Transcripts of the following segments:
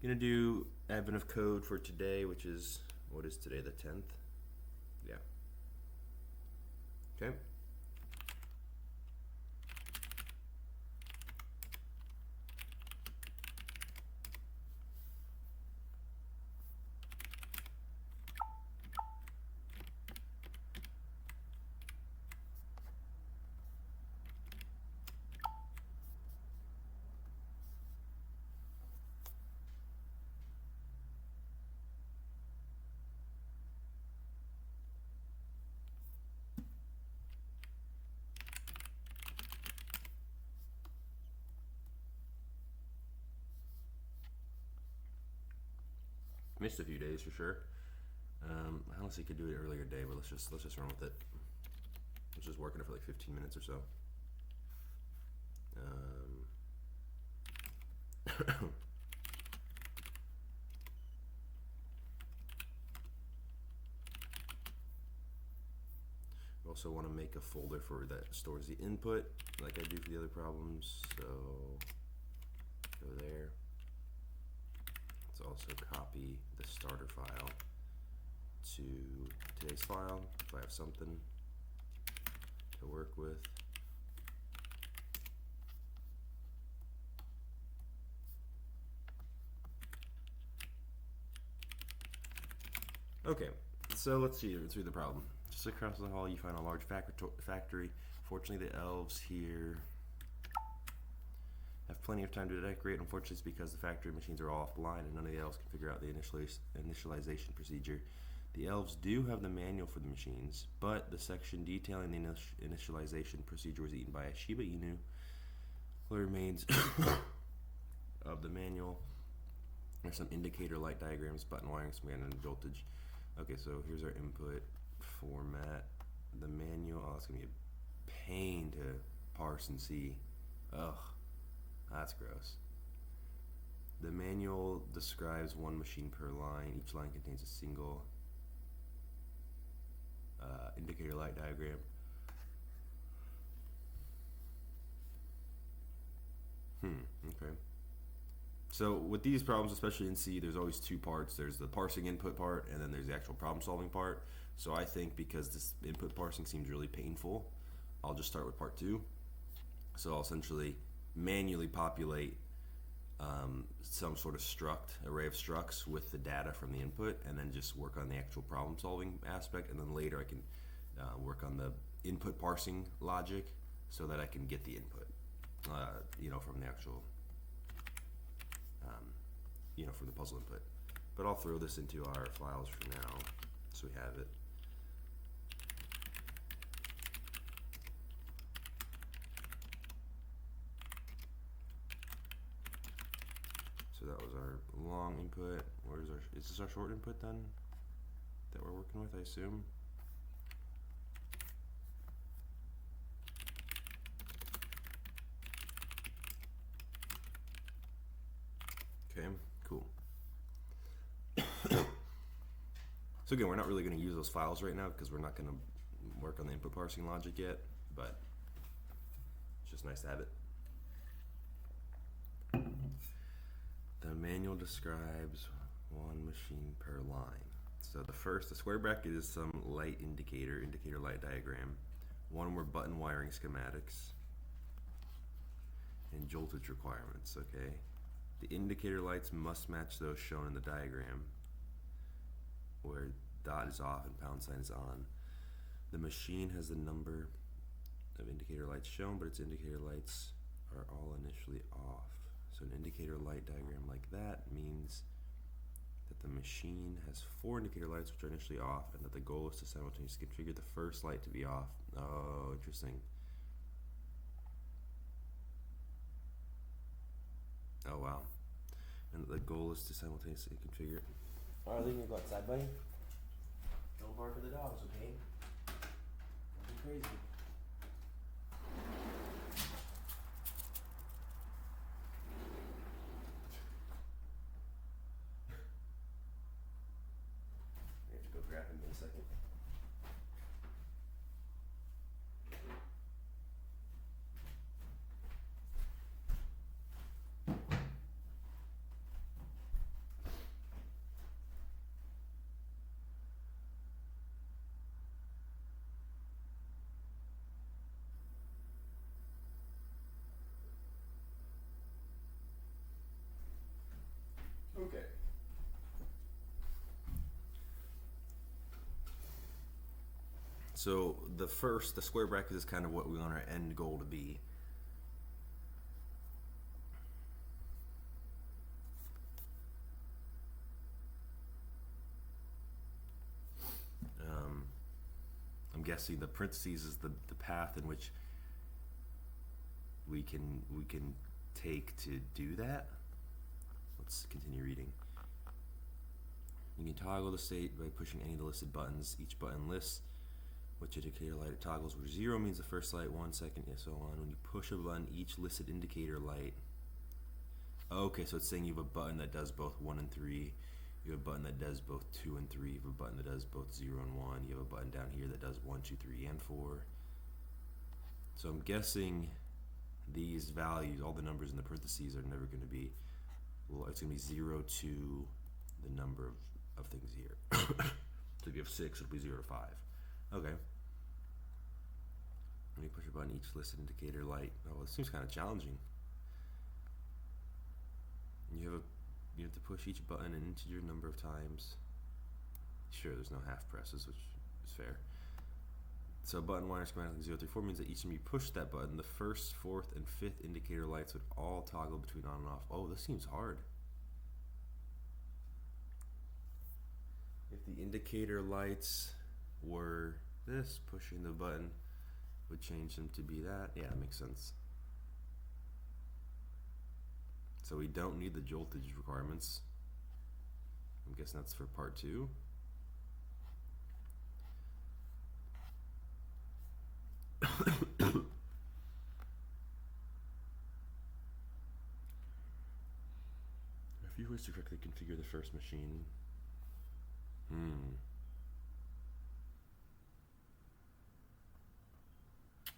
Gonna do advent of code for today, which is, what is today, the 10th? Yeah. Okay. Missed a few days for sure. I honestly could do it earlier day, but let's just run with it. Let's just work on it for like 15 minutes or so. We also want to make a folder for that stores the input, like I do for the other problems. So go there. Let's also copy the starter file to today's file if I have something to work with. Okay, so let's see through the problem. Just across the hall you find a large factory. Fortunately the elves here have plenty of time to decorate. Unfortunately it's because the factory machines are all offline and none of the elves can figure out the initialization procedure. The elves do have the manual for the machines, but the section detailing the initialization procedure was eaten by a Shiba Inu. The remains of the manual. There's some indicator light diagrams, button wiring, some and voltage. Okay, so here's our input format. The manual, oh, it's gonna be a pain to parse and see. Ugh, that's gross. The manual describes one machine per line. Each line contains a single indicator light diagram. Okay. So with these problems, especially in C, there's always two parts. There's the parsing input part, and then there's the actual problem solving part. So I think because this input parsing seems really painful, I'll just start with part 2. So I'll essentially manually populate some sort of array of structs with the data from the input, and then just work on the actual problem solving aspect, and then later I can work on the input parsing logic so that I can get the input, from the actual for the puzzle input. But I'll throw this into our files for now, so we have it. So that was our long input. Is this our short input then that we're working with, I assume? Okay, cool. So again, we're not really going to use those files right now because we're not going to work on the input parsing logic yet, but it's just nice to have it. The manual describes one machine per line. So the square bracket is some light indicator light diagram. One more button wiring schematics and voltage requirements, okay? The indicator lights must match those shown in the diagram where dot is off and pound sign is on. The machine has the number of indicator lights shown, but its indicator lights are all initially off. So an indicator light diagram like that means that the machine has 4 indicator lights which are initially off, and that the goal is to simultaneously configure the first light to be off. Oh, interesting. Oh wow. And the goal is to simultaneously configure. Alright, leave me go outside, buddy. Don't bark at the dogs, okay? Don't be crazy. I have to go grab him in a second. So the square bracket is kind of what we want our end goal to be. I'm guessing the parentheses is the path in which we can take to do that. Let's continue reading. You can toggle the state by pushing any of the listed buttons. Each button lists which indicator light it toggles, where 0 means the first light, 1 second, and so on. When you push a button, each listed indicator light. Okay, so it's saying you have a button that does both 1 and 3. You have a button that does both 2 and 3. You have a button that does both 0 and 1. You have a button down here that does 1, 2, 3, and 4. So I'm guessing these values, all the numbers in the parentheses, are never going to be, well, it's going to be 0 to the number of things here. So if you have 6, it'll be 0 to 5. Okay. When you push a button, each listed indicator light. Oh, this seems kind of challenging. You have to push each button an integer number of times. Sure, there's no half presses, which is fair. So button wiring schematic 0 through 4 means that each time you push that button, the first, fourth, and fifth indicator lights would all toggle between on and off. Oh, this seems hard. If the indicator lights were this, pushing the button would change them to be that. Yeah, that makes sense. So we don't need the joltage requirements. I'm guessing that's for part 2. A few ways to correctly configure the first machine.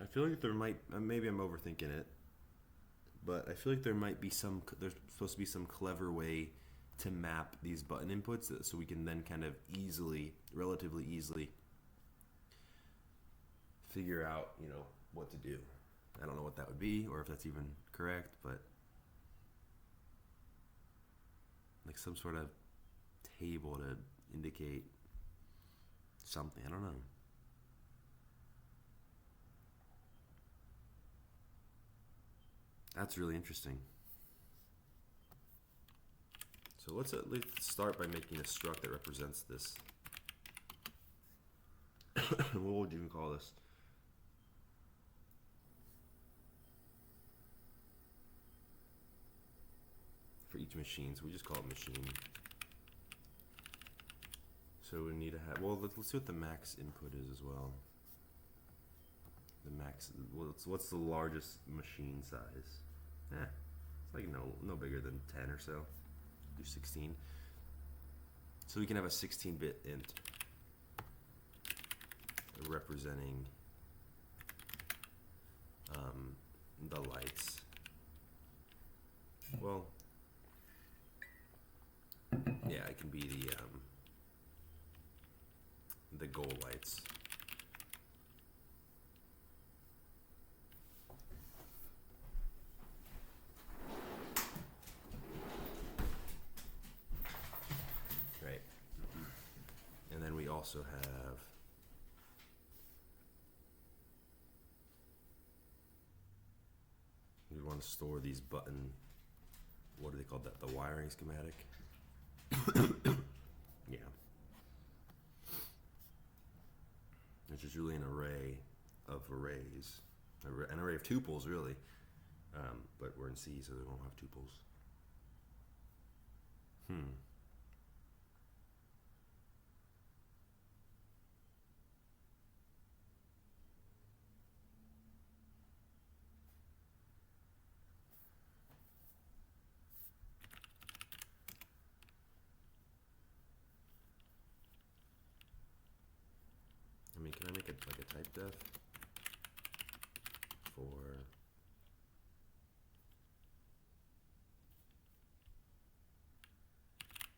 I feel like there might, maybe I'm overthinking it, but I feel like there might be there's supposed to be some clever way to map these button inputs so we can then kind of relatively easily figure out, what to do. I don't know what that would be or if that's even correct, but like some sort of table to indicate something. I don't know. That's really interesting. So let's at least start by making a struct that represents this. What would you even call this? For each machine, so we just call it machine. So we need to have, well, let's see what the max input is as well. The max, what's the largest machine size? It's like no bigger than 10 or so. Do 16. So we can have a 16-bit int representing the lights. Well, yeah, it can be the goal lights. Right. And then we also have we want to store these button, what do they call that? The wiring schematic? Yeah. Which is really an array of arrays. An array of tuples, really. But we're in C, so they won't have tuples. I mean, can I make it like a type def for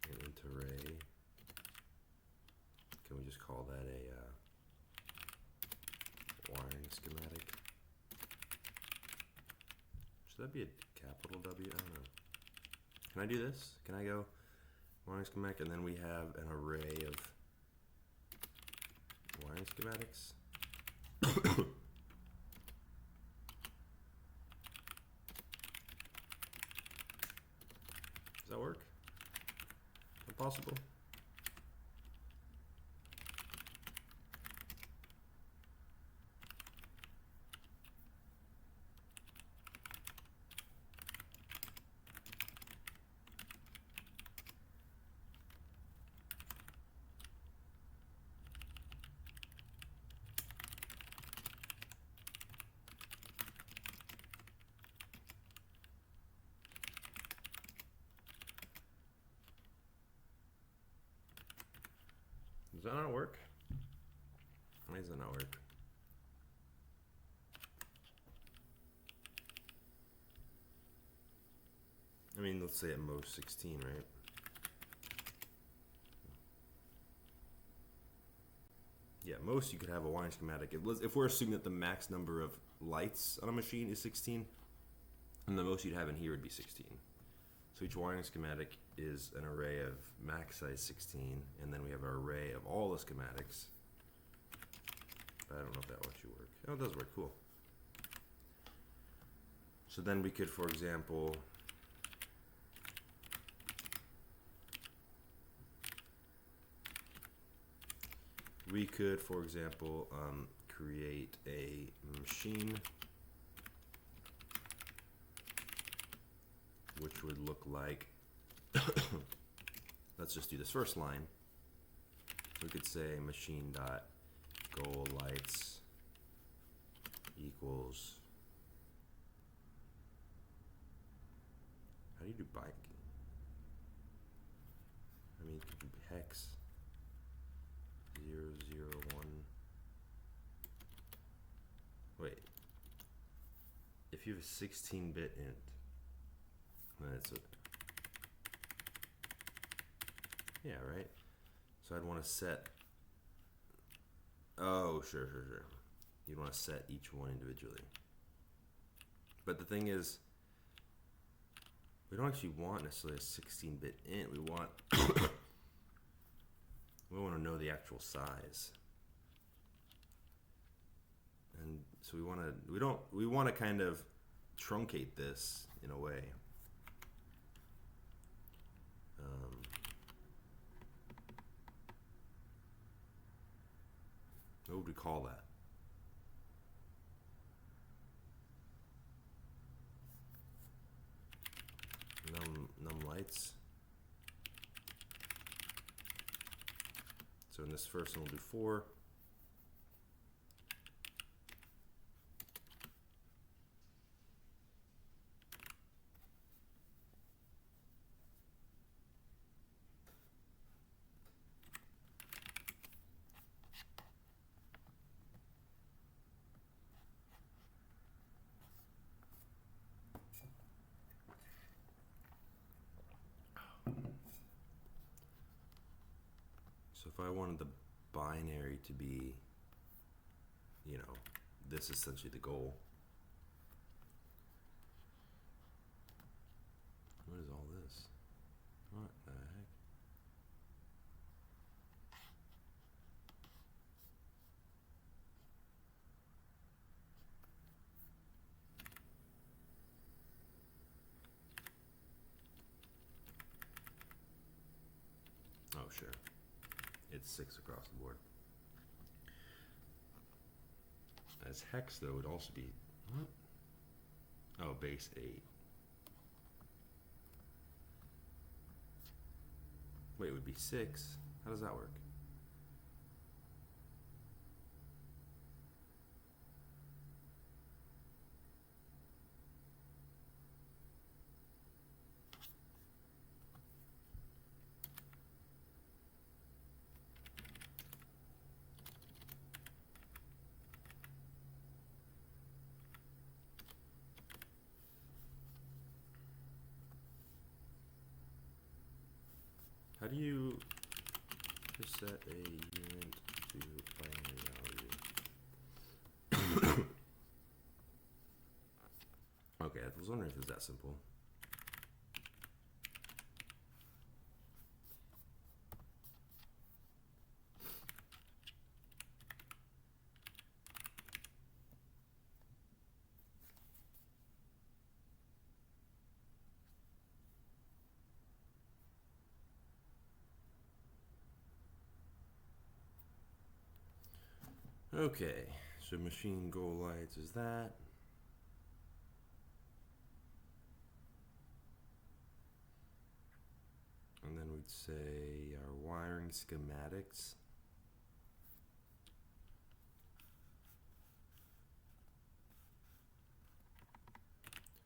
an int array? Can we just call that a wiring schematic? Should that be a capital W? I don't know. Can I do this? Can I go wiring schematic and then we have an array of wiring schematics? that work? Impossible. Does that not work? Why does that not work? I mean, let's say at most 16, right? Yeah, most you could have a wiring schematic. If we're assuming that the max number of lights on a machine is 16, and the most you'd have in here would be 16. So each wiring schematic is an array of max size 16, and then we have an array of all the schematics. But I don't know if that lets you work. Oh, it does work, cool. So then we could, for example, create a machine which would look like, let's just do this first line. We could say machine dot goal lights equals, how do you do bike? I mean, you could do hex 001. Wait, if you have a 16-bit int, then it's a, yeah, right? So I'd want to set, oh, sure. You'd want to set each one individually. But the thing is, we don't actually want necessarily a 16-bit int. We want to know the actual size. And so we want to kind of truncate this in a way. What would we call that? Num lights. So in this first one we'll do 4. So if I wanted the binary to be, this is essentially the goal. What is all this? What the heck? Oh, sure. It's 6 across the board. As hex, though, would also be, what? Oh, base 8. Wait, it would be 6? How does that work? How do you set a unit to binary value? Okay, I was wondering if it's that simple. Okay, so machine goal lights is that. And then we'd say our wiring schematics.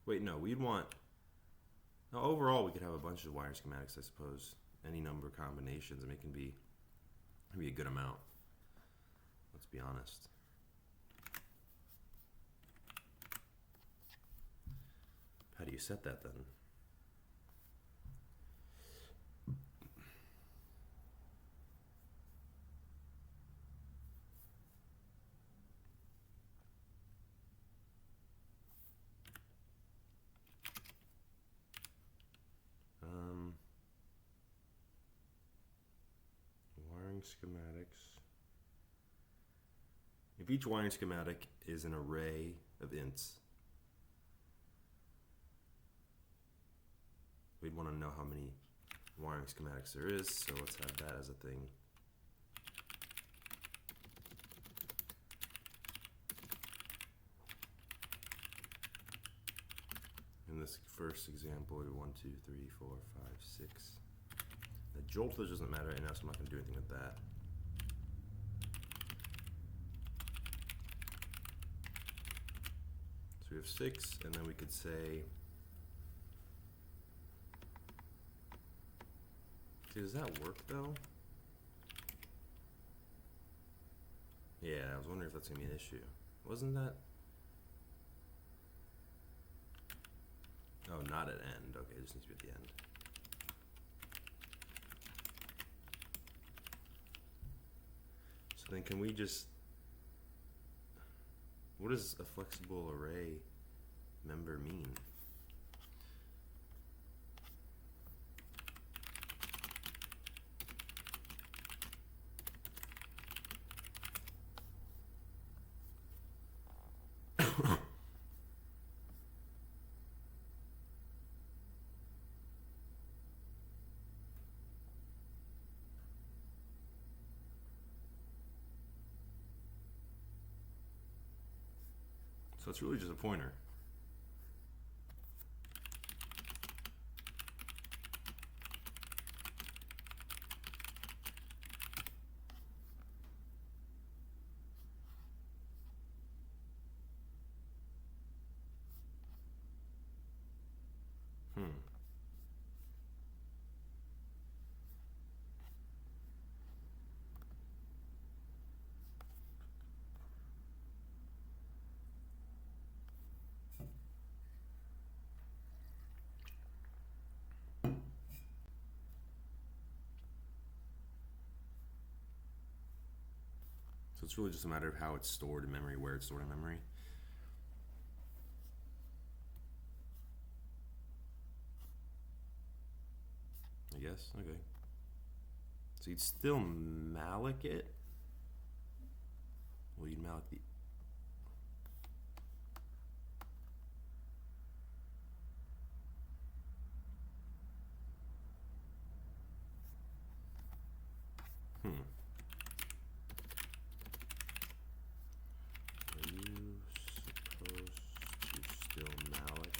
Wait, no, we'd want. Now, overall, we could have a bunch of wiring schematics, I suppose. Any number of combinations. I mean, it can be a good amount. Let's be honest. How do you set that then? Wiring schematics. If each wiring schematic is an array of ints, we'd want to know how many wiring schematics there is, so let's have that as a thing. In this first example, 1, 2, 3, 4, 5, 6. The jolt doesn't matter right now, so I'm not going to do anything with that. So we have 6, and then we could say, does that work though? Yeah, I was wondering if that's going to be an issue. Wasn't that? Oh, not at end. Okay, it just needs to be at the end. So then can we just, what does a flexible array member mean? So it's really just a pointer. So it's really just a matter of how it's stored in memory, where it's stored in memory. I guess, okay. So you'd still malloc it? Well, you'd malloc the... Are you supposed to still malloc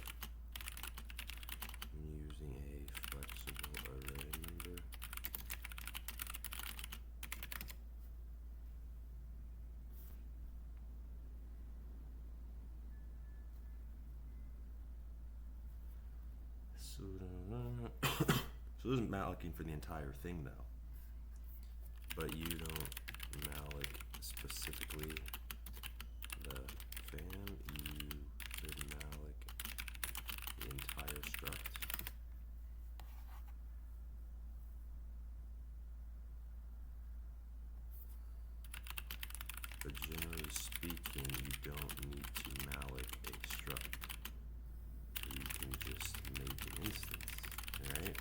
when using a flexible array member? So this isn't mallocing for the entire thing though. But you don't malloc specifically the fam, you could malloc the entire struct. But generally speaking, you don't need to malloc a struct. You can just make an instance, right?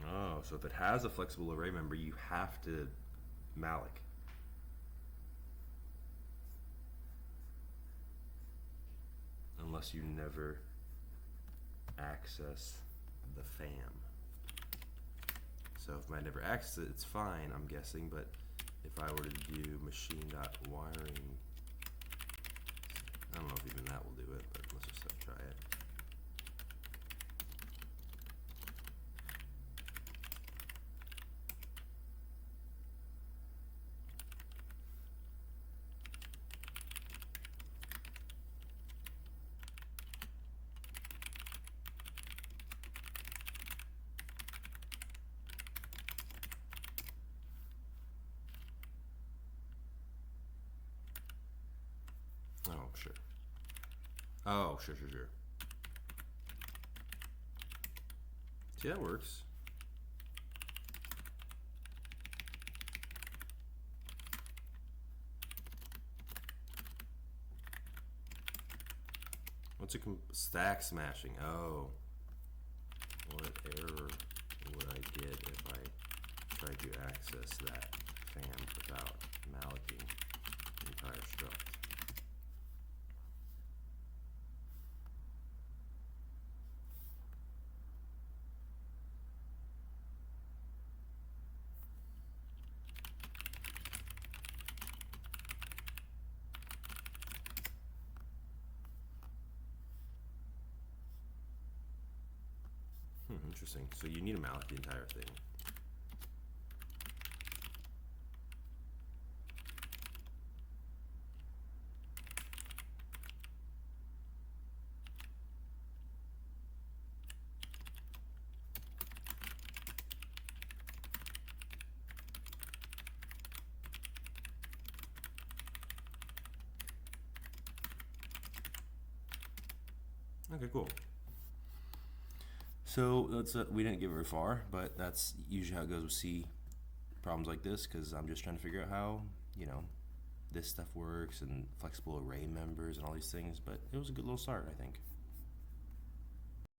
Oh, so if it has a flexible array member, you have to malloc. unless you never access the FAM. So if I never access it, it's fine, I'm guessing, but if I were to do machine.wiring, I don't know if even that will do it, but let's just try it. Oh, sure. Oh, sure. See, that works. What's a stack smashing? Oh. What error would I get if I tried to access that FAM without malloking the entire struct? Interesting. So you need to malloc the entire thing. Okay, cool. So that's we didn't get very far, but that's usually how it goes with C problems like this, because I'm just trying to figure out how, this stuff works and flexible array members and all these things, but it was a good little start, I think.